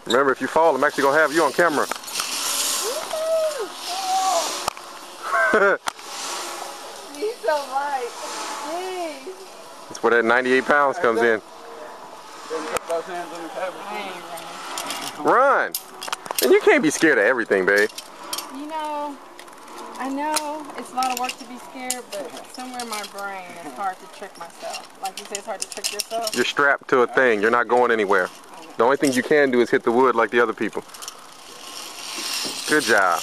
Remember, if you fall, I'm actually gonna have you on camera. He's so light. Jeez. That's where that 98 pounds comes in. Run! And you can't be scared of everything, babe. You know, I know it's a lot of work to be scared, but somewhere in my brain it's hard to trick myself. Like you say, it's hard to trick yourself. You're strapped to a thing. You're not going anywhere. The only thing you can do is hit the wood like the other people. Good job.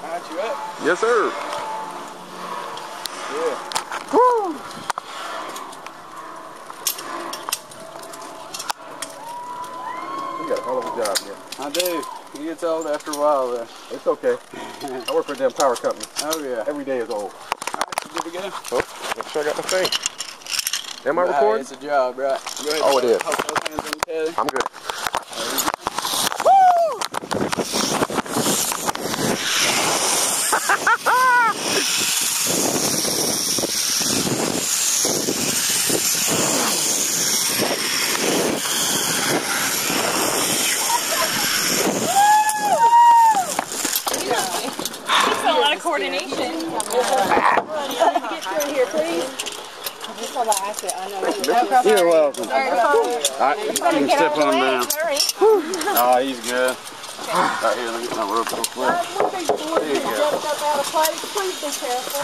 Got you up? Yes, sir. Yeah. Woo! You got a hell of a job here. I do. It gets old after a while, though. It's okay. I work for a damn power company. Oh, yeah. Every day is old. Alright, good to go. Oh, make sure I got my thing. Am I Right, recording? it's a job, right? Go ahead. Oh, it is. Hold those hands on the tether. I'm good. It's a lot of coordination. Get through here, please. You're welcome. Alright, you can step on down. Oh, he's good. Right here, let me get my rope real quick. There you go. Please be careful.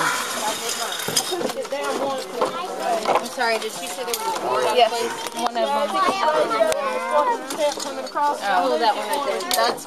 I'm sorry, did she say there was more? Yes. One of them. Oh, that one right there. That's